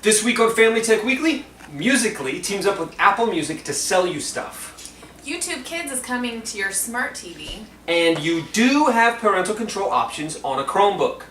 This week on Family Tech Weekly, Musical.ly teams up with Apple Music to sell you stuff. YouTube Kids is coming to your smart TV. And you do have parental control options on a Chromebook.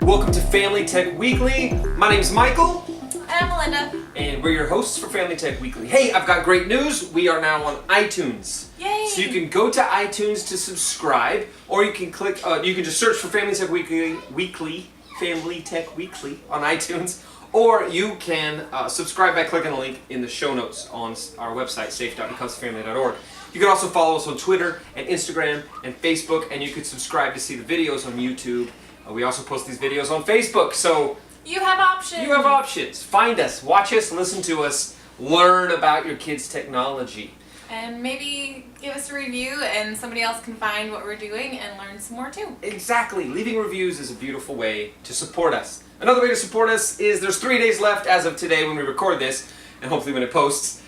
Welcome to Family Tech Weekly. My name's Michael. And I'm Melinda. And we're your hosts for Family Tech Weekly. Hey, I've got great news. We are now on iTunes. Yay! So you can go to iTunes to subscribe, or you can click. You can just search for Family Tech Weekly, Family Tech Weekly on iTunes, or you can subscribe by clicking the link in the show notes on our website, safe.becausefamily.org. You can also follow us on Twitter and Instagram and Facebook, and you could subscribe to see the videos on YouTube. We also post these videos on Facebook, so you have options. you have options. Find us, watch us, listen to us, learn about your kids' technology. And maybe give us a review and somebody else can find what we're doing and learn some more too. Exactly. Leaving reviews is a beautiful way to support us. Another way to support us is there's 3 days left as of today when we record this, and hopefully when it posts,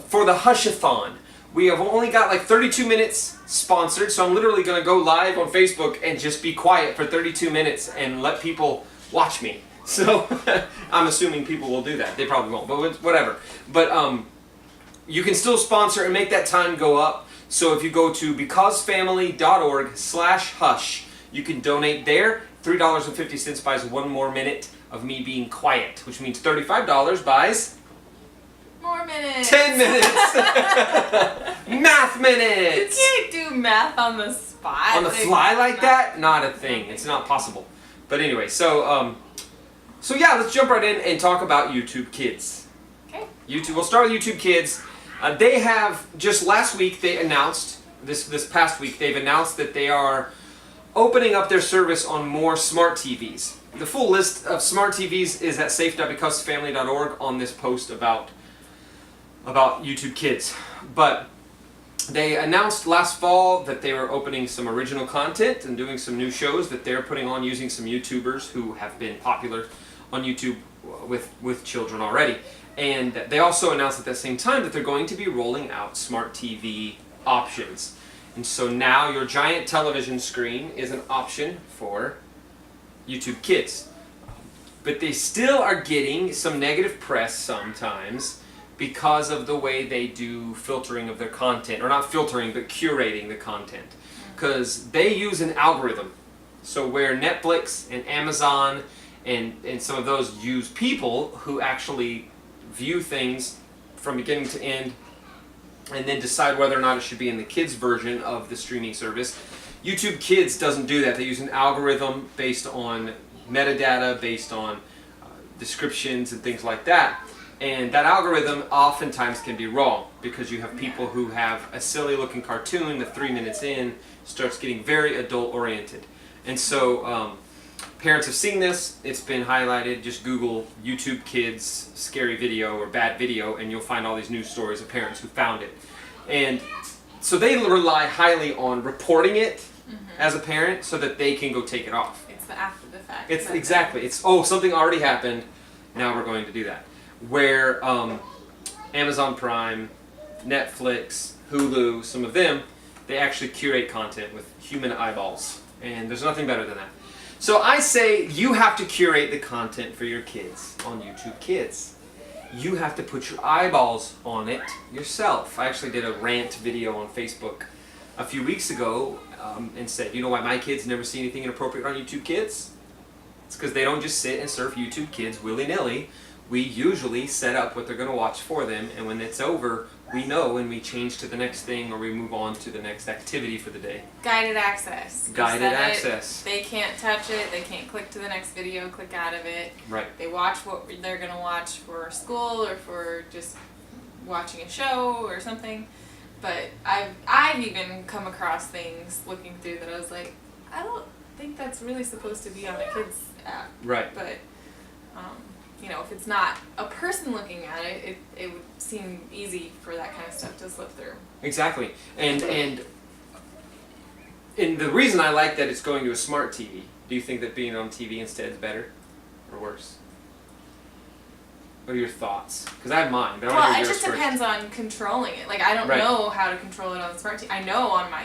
for the Hush-a-thon. We have only got like 32 minutes sponsored, so I'm literally going to go live on Facebook and just be quiet for 32 minutes and let people watch me. So I'm assuming people will do that. They probably won't, but whatever. But you can still sponsor and make that time go up. So if you go to BecauseFamily.org/hush, you can donate there. $3.50 buys 1 more minute of me being quiet, which means $35 buys More minutes. 10 minutes. Math minutes. You can't do math on the spot. On the fly like that? Not a thing. It's not possible. But anyway, so yeah, let's jump right in and talk about YouTube Kids. Okay. YouTube. We'll start with YouTube Kids. They have just last week they announced this past week they've announced that they are opening up their service on more smart TVs. The full list of smart TVs is at safe.becausefamily.org on this post about YouTube Kids. But they announced last fall that they were opening some original content and doing some new shows that they're putting on using some YouTubers who have been popular on YouTube with children already. And they also announced at the same time that they're going to be rolling out smart TV options. And so now your giant television screen is an option for YouTube Kids. But they still are getting some negative press sometimes because of the way they do filtering of their content. Or not filtering, but curating the content. Because they use an algorithm. So where Netflix and Amazon and some of those use people who actually view things from beginning to end and then decide whether or not it should be in the kids version of the streaming service. YouTube Kids doesn't do that. They use an algorithm based on metadata, based on descriptions and things like that. And that algorithm oftentimes can be wrong because you have people who have a silly looking cartoon that 3 minutes in starts getting very adult oriented. And so parents have seen this, it's been highlighted. Just Google YouTube Kids scary video or bad video and you'll find all these news stories of parents who found it. And so they rely highly on reporting it as a parent so that they can go take it off. It's the after the fact. It's exactly. It's, oh, something already happened, now we're going to do that. Where Amazon Prime, Netflix, Hulu, some of them, they actually curate content with human eyeballs. And there's nothing better than that. So I say you have to curate the content for your kids on YouTube Kids. You have to put your eyeballs on it yourself. I actually did a rant video on Facebook a few weeks ago and said, you know why my kids never see anything inappropriate on YouTube Kids? It's because they don't just sit and surf YouTube Kids willy-nilly. We usually set up what they're going to watch for them, and when it's over, we know and we change to the next thing or we move on to the next activity for the day. Guided access. Guided access. They can't touch it, they can't click to the next video, click out of it. Right. They watch what they're going to watch for school or for just watching a show or something. But I've even come across things looking through that I was like, I don't think that's really supposed to be on a kid's app. Right. But you know, if it's not a person looking at it, it would seem easy for that kind of stuff to slip through. Exactly. And the reason I like that it's going to a smart TV, do you think that being on TV instead is better or worse? What are your thoughts? Because I have mine. But I Well, wanna hear it yours just first. depends on controlling it. Like, I don't Right. know how to control it on the smart TV. I know on the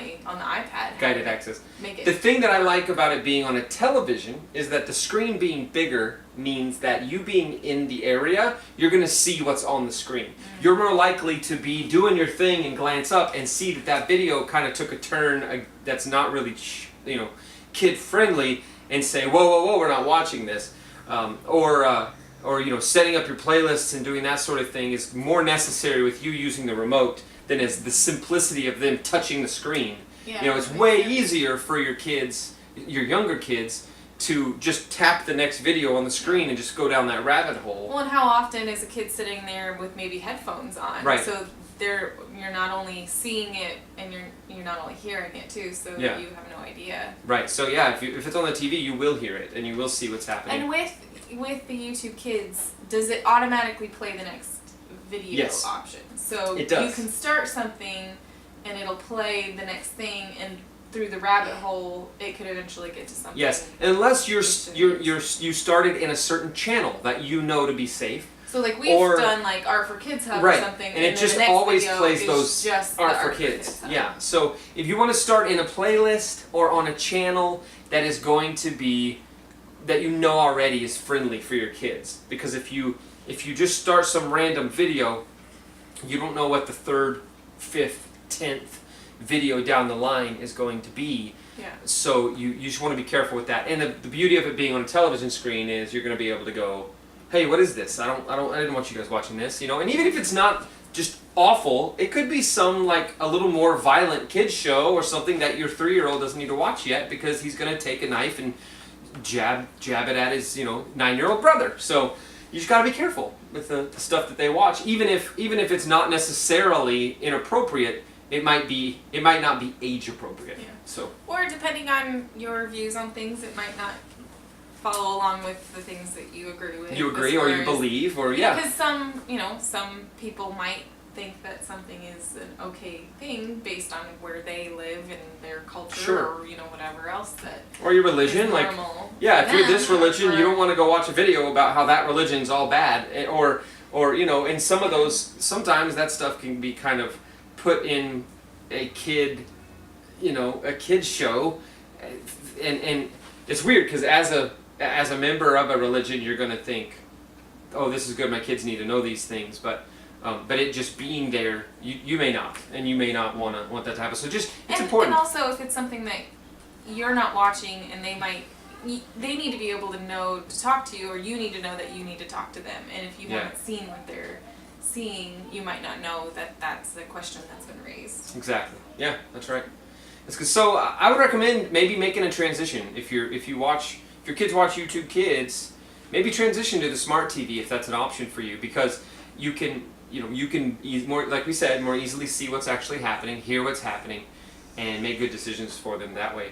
iPad. how Guided to access. Make it. The thing that I like about it being on a television is that the screen being bigger means that you being in the area, you're going to see what's on the screen. You're more likely to be doing your thing and glance up and see that video kind of took a turn that's not really, kid friendly, and say, whoa, whoa, whoa, we're not watching this. Or setting up your playlists and doing that sort of thing is more necessary with you using the remote than is the simplicity of them touching the screen. Yeah, It's way easier for your kids, your younger kids, to just tap the next video on the screen and just go down that rabbit hole. Well, and how often is a kid sitting there with maybe headphones on? Right. So you're not only seeing it and you're not only hearing it too. So Yeah. you have no idea. Right. So yeah, if it's on the TV, you will hear it and you will see what's happening. And with the YouTube Kids, does it automatically play the next video Yes. option? So It does. you can start something and it'll play the next thing, and through the rabbit hole it could eventually get to something. Yes, unless you started in a certain channel that you know to be safe. So like we've done like Art for Kids Hub or something, and it then just the next always video plays is those just Art the for Art Kids. Hub. Yeah. So if you want to start in a playlist or on a channel that is going to be that you know already is friendly for your kids, because if you just start some random video, you don't know what the 3rd, 5th, 10th video down the line is going to be. Yeah. So you just want to be careful with that. And the beauty of it being on a television screen is you're going to be able to go, hey, what is this? I didn't want you guys watching this, And even if it's not just awful, it could be some like a little more violent kids show or something that your 3-year-old doesn't need to watch yet because he's going to take a knife and jab it at his 9-year-old brother. So you just got to be careful with the stuff that they watch. Even if it's not necessarily inappropriate, it might not be age appropriate. Yeah. So. Or depending on your views on things, it might not follow along with the things that you agree with. You agree or you believe or Because some people might think that something is an okay thing based on where they live and their culture, Sure. or whatever else that. Or your religion, is like normal if for you're this them, religion, or- you don't want to go watch a video about how that religion's all bad, or in some of those, sometimes that stuff can be kind of put in a kid show, and it's weird because as a member of a religion, you're going to think, oh, this is good, my kids need to know these things, but it just being there, you may not, and you may not want that to happen. So it's important. And also, if it's something that you're not watching, and they need to be able to know to talk to you, or you need to know that you need to talk to them. And if you haven't seen what they're seeing, you might not know that that's the question that's been raised. Exactly. Yeah, that's right. That's good. So I would recommend maybe making a transition if your kids watch YouTube Kids, maybe transition to the smart TV if that's an option for you, because you can more, like we said, more easily see what's actually happening, hear what's happening, and make good decisions for them that way.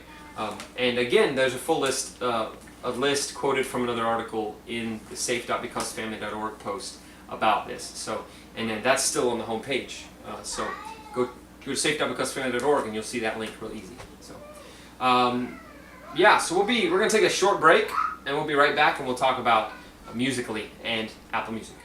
And again, there's a full list, a list quoted from another article in the safe.becausefamily.org post about this. So, and then that's still on the home page. So go to safe.becausefamily.org and you'll see that link real easy. So, so we're gonna take a short break and we'll be right back and we'll talk about Musical.ly and Apple Music.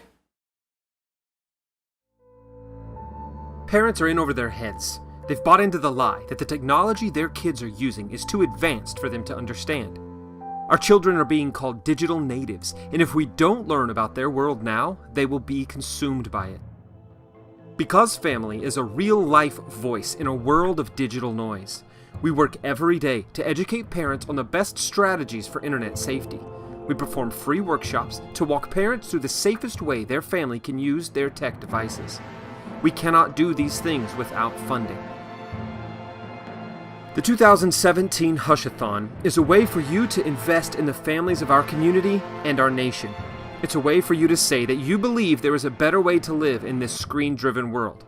Parents are in over their heads. They've bought into the lie that the technology their kids are using is too advanced for them to understand. Our children are being called digital natives, and if we don't learn about their world now, they will be consumed by it. BecauseFamily is a real-life voice in a world of digital noise. We work every day to educate parents on the best strategies for internet safety. We perform free workshops to walk parents through the safest way their family can use their tech devices. We cannot do these things without funding. The 2017 Hushathon is a way for you to invest in the families of our community and our nation. It's a way for you to say that you believe there is a better way to live in this screen-driven world.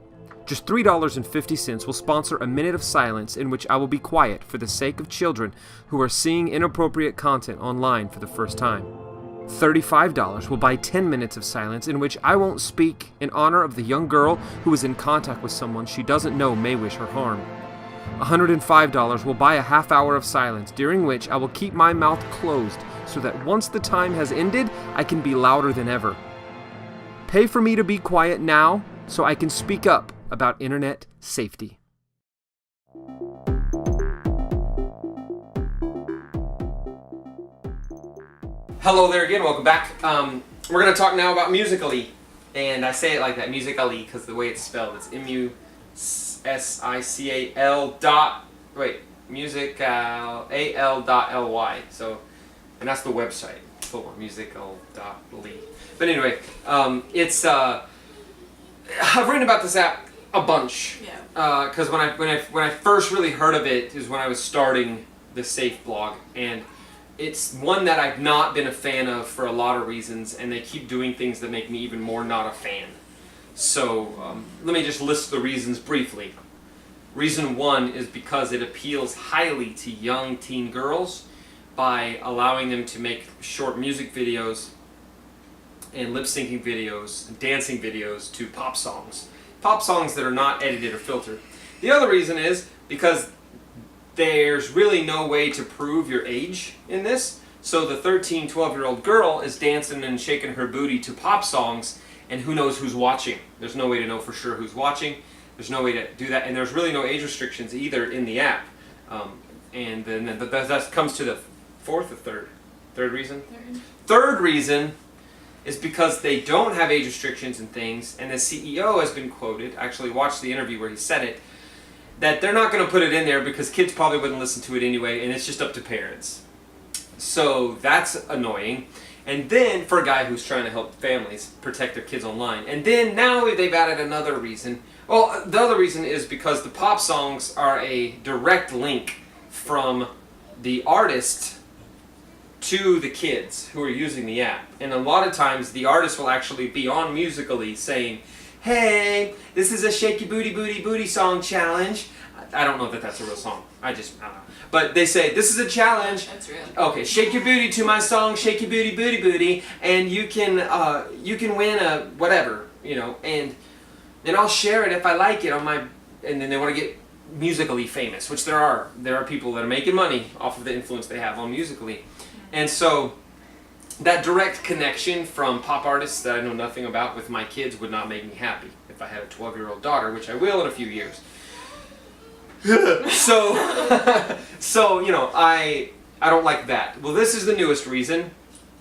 Just $3.50 will sponsor a minute of silence in which I will be quiet for the sake of children who are seeing inappropriate content online for the first time. $35 will buy 10 minutes of silence in which I won't speak in honor of the young girl who is in contact with someone she doesn't know may wish her harm. $105 will buy a half hour of silence during which I will keep my mouth closed so that once the time has ended, I can be louder than ever. Pay for me to be quiet now so I can speak up about internet safety. Hello there again, welcome back. We're going to talk now about Musical.ly. And I say it like that, Musical.ly, because the way it's spelled, it's M-U-S-I-C-A-L dot, Musical.ly. So, and that's the website, full one, Musical.ly. But anyway, I've written about this app a bunch. Yeah. Because when I first really heard of it is when I was starting the Safe blog, and it's one that I've not been a fan of for a lot of reasons, and they keep doing things that make me even more not a fan. So let me just list the reasons briefly. Reason one is because it appeals highly to young teen girls by allowing them to make short music videos and lip-syncing videos and dancing videos to pop songs. Pop songs that are not edited or filtered. The other reason is because there's really no way to prove your age in this. So the 13, 12-year-old girl is dancing and shaking her booty to pop songs, and who knows who's watching. There's no way to know for sure who's watching. There's no way to do that, and there's really no age restrictions either in the app. And then that comes to the fourth or third reason? Third reason is because they don't have age restrictions and things, and the CEO has been quoted, I actually watched the interview where he said it, that they're not going to put it in there because kids probably wouldn't listen to it anyway, and it's just up to parents. So that's annoying. And then, for a guy who's trying to help families protect their kids online. And then now they've added another reason. Well, the other reason is because the pop songs are a direct link from the artist to the kids who are using the app. And a lot of times the artist will actually be on Musical.ly saying, hey, this is a shaky booty booty booty song challenge. I don't know that that's a real song. I don't know. But they say, this is a challenge. That's real. Okay, shake your booty to my song, Shaky Booty Booty Booty, and you can win a whatever, and I'll share it if I like it on my, and then they want to get Musical.ly famous, which there are people that are making money off of the influence they have on Musical.ly. And so that direct connection from pop artists that I know nothing about with my kids would not make me happy if I had a 12-year-old daughter, which I will in a few years. So I don't like that. Well, this is the newest reason.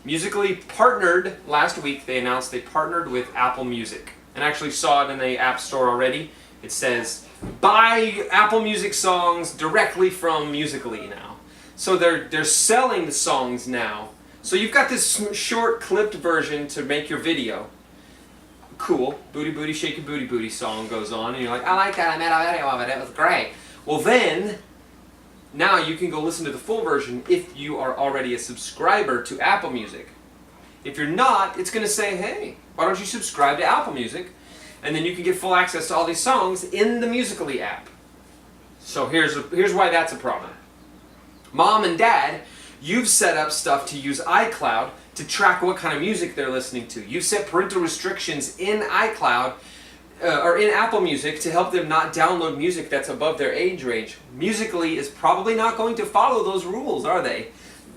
Musical.ly partnered, last week they announced they partnered with Apple Music. And I actually saw it in the App Store already. It says, buy Apple Music songs directly from Musical.ly now. So they're selling the songs now. So you've got this short clipped version to make your video. Cool. Booty Booty Shaky Booty Booty song goes on, and you're like, I like that, I made a video of it, it was great. Well then, now you can go listen to the full version if you are already a subscriber to Apple Music. If you're not, it's going to say, hey, why don't you subscribe to Apple Music? And then you can get full access to all these songs in the Musical.ly app. So here's why that's a problem. Mom and Dad, you've set up stuff to use iCloud to track what kind of music they're listening to. You've set parental restrictions in iCloud or in Apple Music to help them not download music that's above their age range. Musical.ly is probably not going to follow those rules, are they?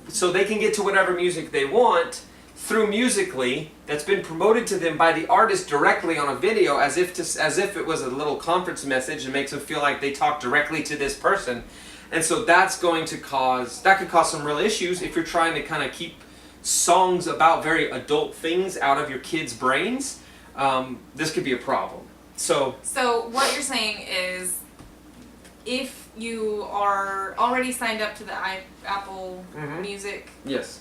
So they can get to whatever music they want through Musical.ly that's been promoted to them by the artist directly on a video as if it was a little conference message and makes them feel like they talk directly to this person. And so that could cause some real issues if you're trying to kind of keep songs about very adult things out of your kids' brains. This could be a problem. So what you're saying is, if you are already signed up to the Apple Music, yes,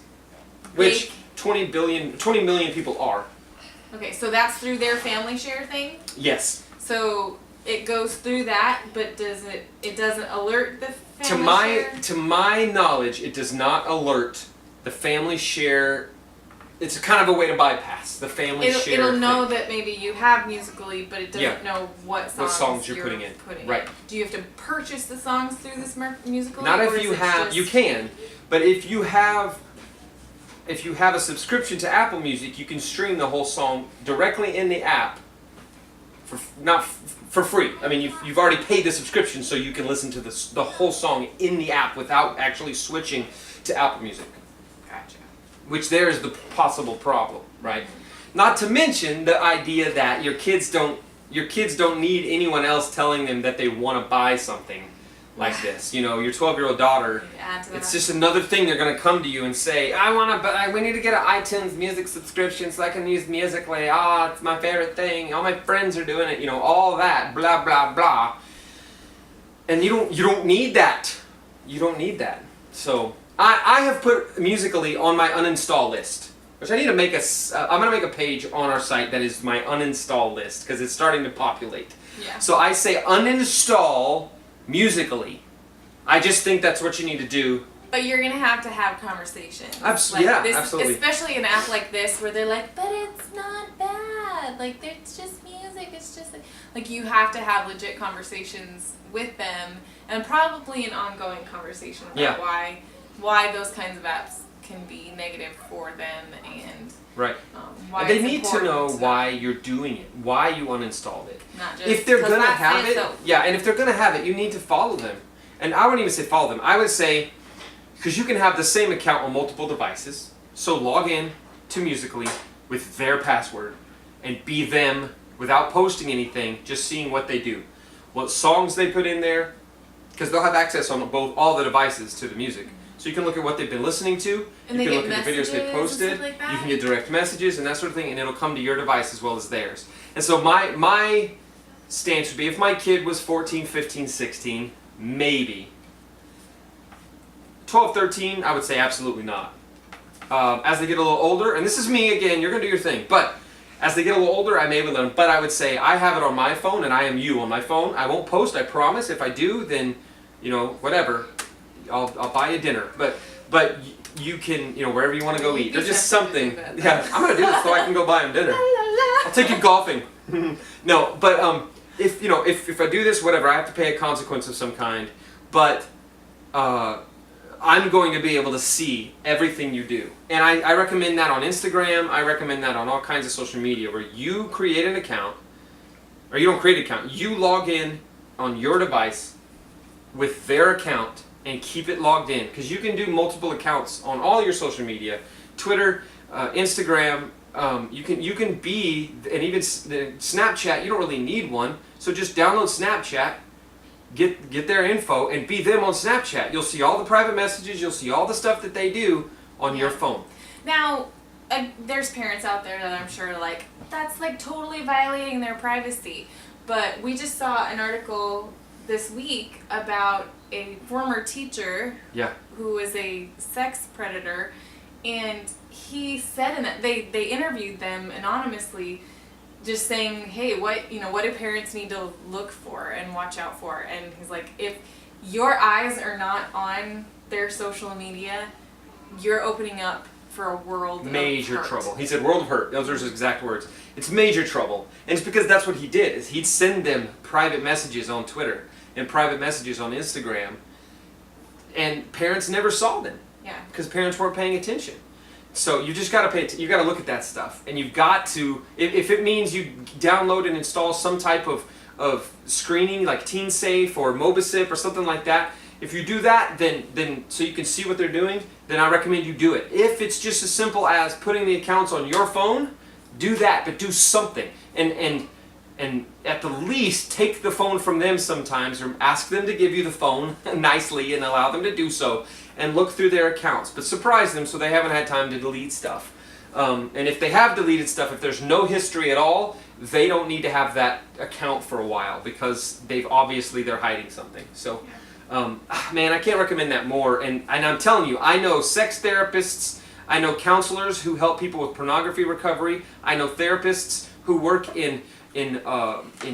which 20 million people are. Okay, so that's through their family share thing? Yes. So it goes through that, but it doesn't alert the family share? To my knowledge, it does not alert the family share. It's kind of a way to bypass the family share. It'll know that maybe you have Musical.ly, but it doesn't know what songs you're putting in. Right. Do you have to purchase the songs through this Musical.ly? Not if you have. You can, but if you have a subscription to Apple Music, you can stream the whole song directly in the app. For free. I mean, you've already paid the subscription, so you can listen to the whole song in the app without actually switching to Apple Music. Gotcha. Which there is the possible problem, right? Not to mention the idea that your kids don't need anyone else telling them that they want to buy something like this. You know, your 12-year-old daughter, Add to that. it's just another thing they're going to come to you and say, we need to get an iTunes music subscription so I can use Musical.ly. It's my favorite thing. All my friends are doing it. You know, all that, blah, blah, blah. And you don't need that. You don't need that. So I have put Musical.ly on my uninstall list. Which I need to make I'm going to make a page on our site that is my uninstall list because it's starting to populate. Yeah. So I say uninstall Musical.ly. I just think that's what you need to do. But you're going to have conversations. Absolutely. Especially an app like this where they're like, but it's not bad. Like, it's just music. It's just like you have to have legit conversations with them and probably an ongoing conversation about why those kinds of apps can be negative for them and right. Why and they need to know why you're doing it, why you uninstalled it. Not just if they're gonna have it, so. and if they're gonna have it, you need to follow them. And I wouldn't even say follow them. I would say, because you can have the same account on multiple devices, so log in to Musical.ly with their password and be them without posting anything, just seeing what they do, what songs they put in there, because they'll have access on all the devices to the music. So you can look at what they've been listening to, and you can look at the videos they posted, like you can get direct messages and that sort of thing, and it'll come to your device as well as theirs. And so my stance would be, if my kid was 14, 15, 16, maybe. 12, 13, I would say absolutely not. As they get a little older, and this is me again, you're going to do your thing, but as they get a little older, I may let them, but I would say I have it on my phone and I am you on my phone. I won't post, I promise. If I do, then, whatever. I'll buy you dinner, but you can, wherever you want to go eat. There's just something. Yeah, I'm gonna do this so I can go buy him dinner. I'll take you golfing. No, but if I do this, whatever, I have to pay a consequence of some kind. But I'm going to be able to see everything you do, and I recommend that on Instagram. I recommend that on all kinds of social media where you create an account, or you don't create an account. You log in on your device with their account. And keep it logged in, because you can do multiple accounts on all your social media, Twitter, Instagram. You can be, and even Snapchat. You don't really need one, so just download Snapchat, get their info, and be them on Snapchat. You'll see all the private messages. You'll see all the stuff that they do on your phone. Now, there's parents out there that I'm sure that's totally violating their privacy. But we just saw an article this week about a former teacher who was a sex predator, and he said in that they interviewed them anonymously, just saying, hey, what do parents need to look for and watch out for? And he's like, if your eyes are not on their social media, you're opening up for a world major of hurt. trouble. He said world of hurt. Those are his exact words. It's major trouble, and it's because that's what he did. Is he'd send them private messages on Twitter and private messages on Instagram, and parents never saw them. Yeah. Because parents weren't paying attention. So you just got to you got to look at that stuff, and you've got to, if it means you download and install some type of screening like TeenSafe or Mobisip or something like that. If you do that, then so you can see what they're doing, then I recommend you do it. If it's just as simple as putting the accounts on your phone, do that, but do something. And at the least, take the phone from them sometimes, or ask them to give you the phone nicely and allow them to do so, and look through their accounts. But surprise them so they haven't had time to delete stuff. And if they have deleted stuff, if there's no history at all, they don't need to have that account for a while, because they're hiding something. So, man, I can't recommend that more. And I'm telling you, I know sex therapists, I know counselors who help people with pornography recovery, I know therapists who work in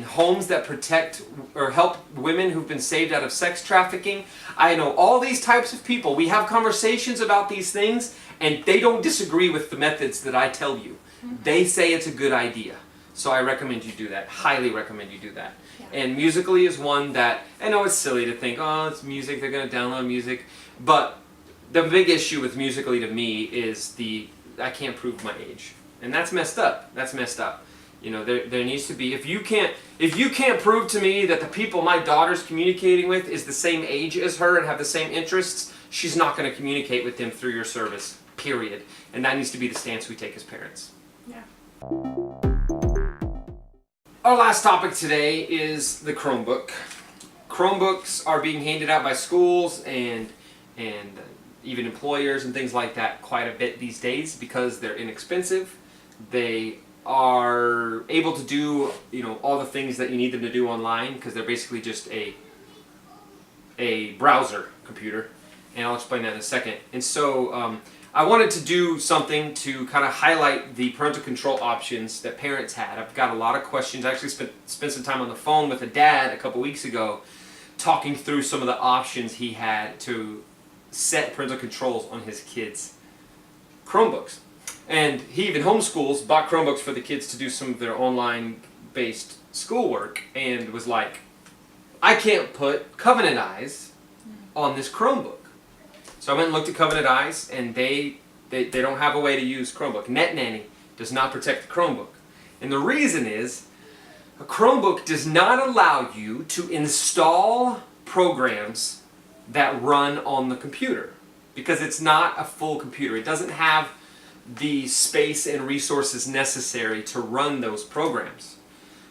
homes that protect or help women who've been saved out of sex trafficking. I know all these types of people. We have conversations about these things, and they don't disagree with the methods that I tell you. Mm-hmm. They say it's a good idea. So I recommend you do that. Highly recommend you do that. Yeah. And Musical.ly is one that, I know it's silly to think, oh, it's music, they're going to download music. But the big issue with Musical.ly to me is I can't prove my age. And that's messed up. That's messed up. There needs to be, if you can't prove to me that the people my daughter's communicating with is the same age as her and have the same interests, she's not going to communicate with them through your service, period. And that needs to be the stance we take as parents. Yeah. Our last topic today is the Chromebook. Chromebooks are being handed out by schools and even employers and things like that quite a bit these days because they're inexpensive. They are able to do all the things that you need them to do online because they're basically just a browser computer, and I'll explain that in a second. And so I wanted to do something to kind of highlight the parental control options that parents had. I've got a lot of questions. I actually spent some time on the phone with a dad a couple weeks ago talking through some of the options he had to set parental controls on his kids' Chromebooks. And he even homeschools, bought Chromebooks for the kids to do some of their online-based schoolwork, and was like, I can't put Covenant Eyes on this Chromebook. So I went and looked at Covenant Eyes, and they don't have a way to use Chromebook. NetNanny does not protect the Chromebook. And the reason is, a Chromebook does not allow you to install programs that run on the computer because it's not a full computer. It doesn't have the space and resources necessary to run those programs.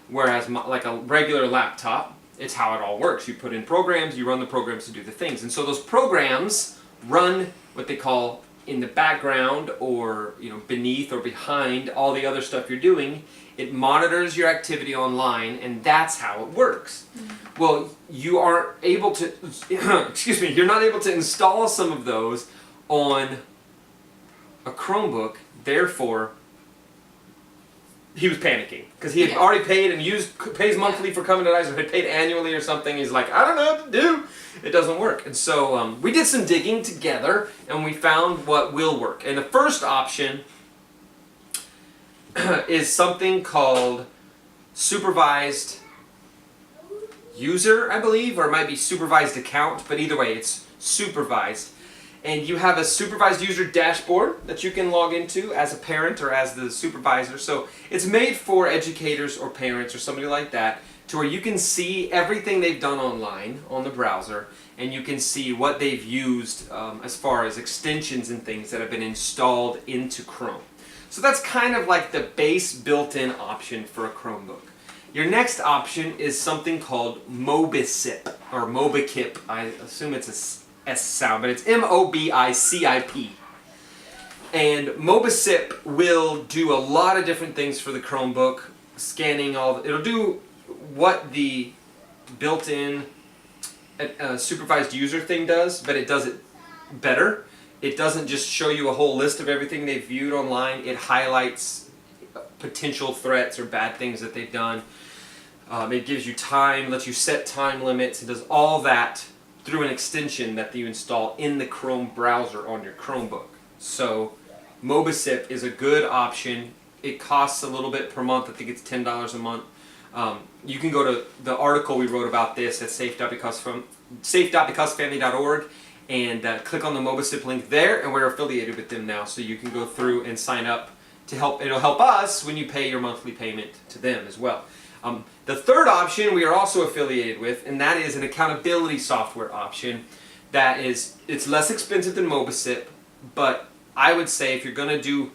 Whereas like a regular laptop, it's how it all works. You put in programs, you run the programs to do the things. And so those programs run what they call in the background or beneath or behind all the other stuff you're doing. It monitors your activity online, and that's how it works. Mm-hmm. Well, you aren't able to excuse me, you're not able to install some of those on a Chromebook. Therefore, he was panicking because he had already paid and pays monthly for Covenant Eyes, or had paid annually or something. He's like, I don't know what to do. It doesn't work. And so we did some digging together, and we found what will work. And the first option is something called supervised user, I believe, or it might be supervised account, but either way, it's supervised. And you have a supervised user dashboard that you can log into as a parent or as the supervisor. So it's made for educators or parents or somebody like that, to where you can see everything they've done online on the browser, and you can see what they've used as far as extensions and things that have been installed into Chrome. So that's kind of like the base built-in option for a Chromebook. Your next option is something called Mobicip, or Mobicip. I assume it's a S sound, but it's Mobicip. And Mobicip will do a lot of different things for the Chromebook, scanning it'll do what the built-in supervised user thing does, but it does it better. It doesn't just show you a whole list of everything they've viewed online. It highlights potential threats or bad things that they've done. It gives you time, lets you set time limits. It does all that through an extension that you install in the Chrome browser on your Chromebook. So Mobicip is a good option. It costs a little bit per month. I think it's $10 a month. You can go to the article we wrote about this at safe.becausefamily.org and click on the Mobicip link there, and we're affiliated with them now, so you can go through and sign up to help. It'll help us when you pay your monthly payment to them as well. The third option we are also affiliated with, and that is an accountability software option. It's less expensive than Mobicip, but I would say if you're going to do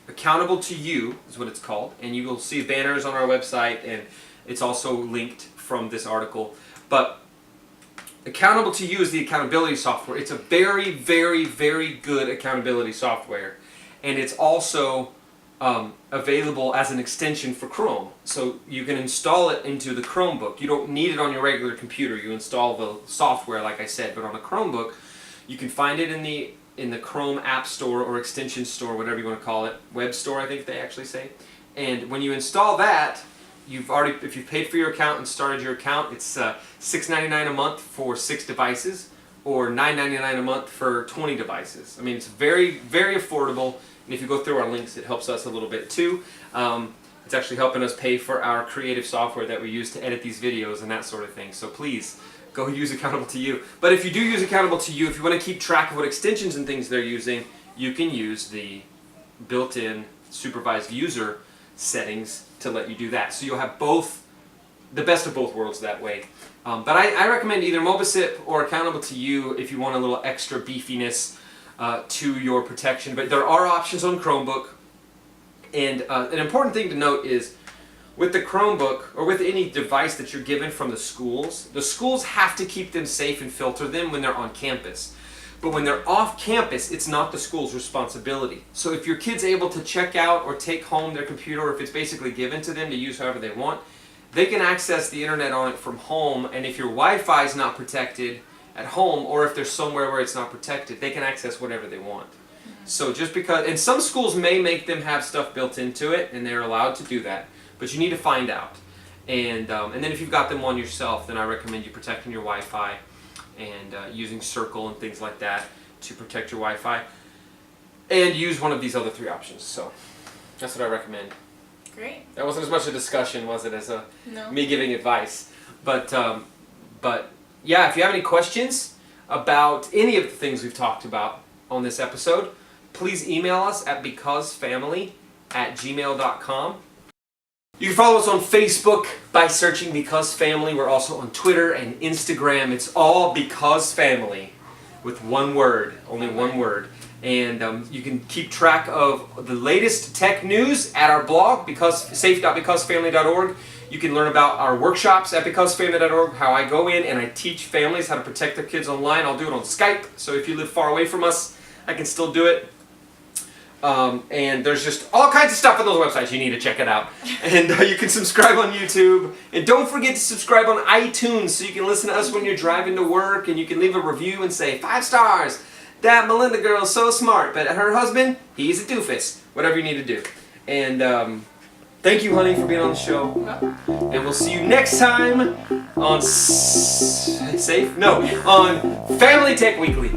Accountable to You is what it's called, and you will see banners on our website, and it's also linked from this article. But Accountable to You is the accountability software. It's a very, very, very good accountability software, and it's also available as an extension for Chrome. So you can install it into the Chromebook. You don't need it on your regular computer. You install the software, like I said, but on a Chromebook, you can find it in the Chrome App Store or Extension Store, whatever you want to call it, Web Store, I think they actually say. And when you install that, if you've paid for your account and started your account, it's $6.99 a month for 6 devices, or $9.99 a month for 20 devices. I mean, it's very, very affordable. And if you go through our links, it helps us a little bit too. It's actually helping us pay for our creative software that we use to edit these videos and that sort of thing. So please, go use Accountable to You. But if you do use Accountable to You, if you want to keep track of what extensions and things they're using, you can use the built-in supervised user settings to let you do that. So you'll have the best of both worlds that way. But I recommend either Mobicip or Accountable to You if you want a little extra beefiness to your protection. But there are options on Chromebook. And an important thing to note is with the Chromebook or with any device that you're given from the schools have to keep them safe and filter them when they're on campus. But when they're off campus, it's not the school's responsibility. So if your kid's able to check out or take home their computer, or if it's basically given to them to use however they want, they can access the internet on it from home, and if your Wi-Fi is not protected at home, or if they're somewhere where it's not protected, they can access whatever they want. So just because, and some schools may make them have stuff built into it, and they're allowed to do that, but you need to find out. And then if you've got them on yourself, then I recommend you protecting your Wi-Fi and using Circle and things like that to protect your Wi-Fi. And use one of these other 3 options. So that's what I recommend. Great. That wasn't as much a discussion, was it, as No. me giving advice. But yeah, if you have any questions about any of the things we've talked about on this episode, please email us at becausefamily@gmail.com. You can follow us on Facebook by searching Because Family. We're also on Twitter and Instagram. It's all Because Family with one word, only one word. And you can keep track of the latest tech news at our blog, safe.becausefamily.org. You can learn about our workshops at becausefamily.org, how I go in and I teach families how to protect their kids online. I'll do it on Skype, so if you live far away from us, I can still do it. And there's just all kinds of stuff on those websites. You need to check it out. And you can subscribe on YouTube. And don't forget to subscribe on iTunes so you can listen to us when you're driving to work, and you can leave a review and say 5 stars. That Melinda girl is so smart, but her husband, he's a doofus. Whatever you need to do. And thank you, honey, for being on the show. And we'll see you next time on on Family Tech Weekly.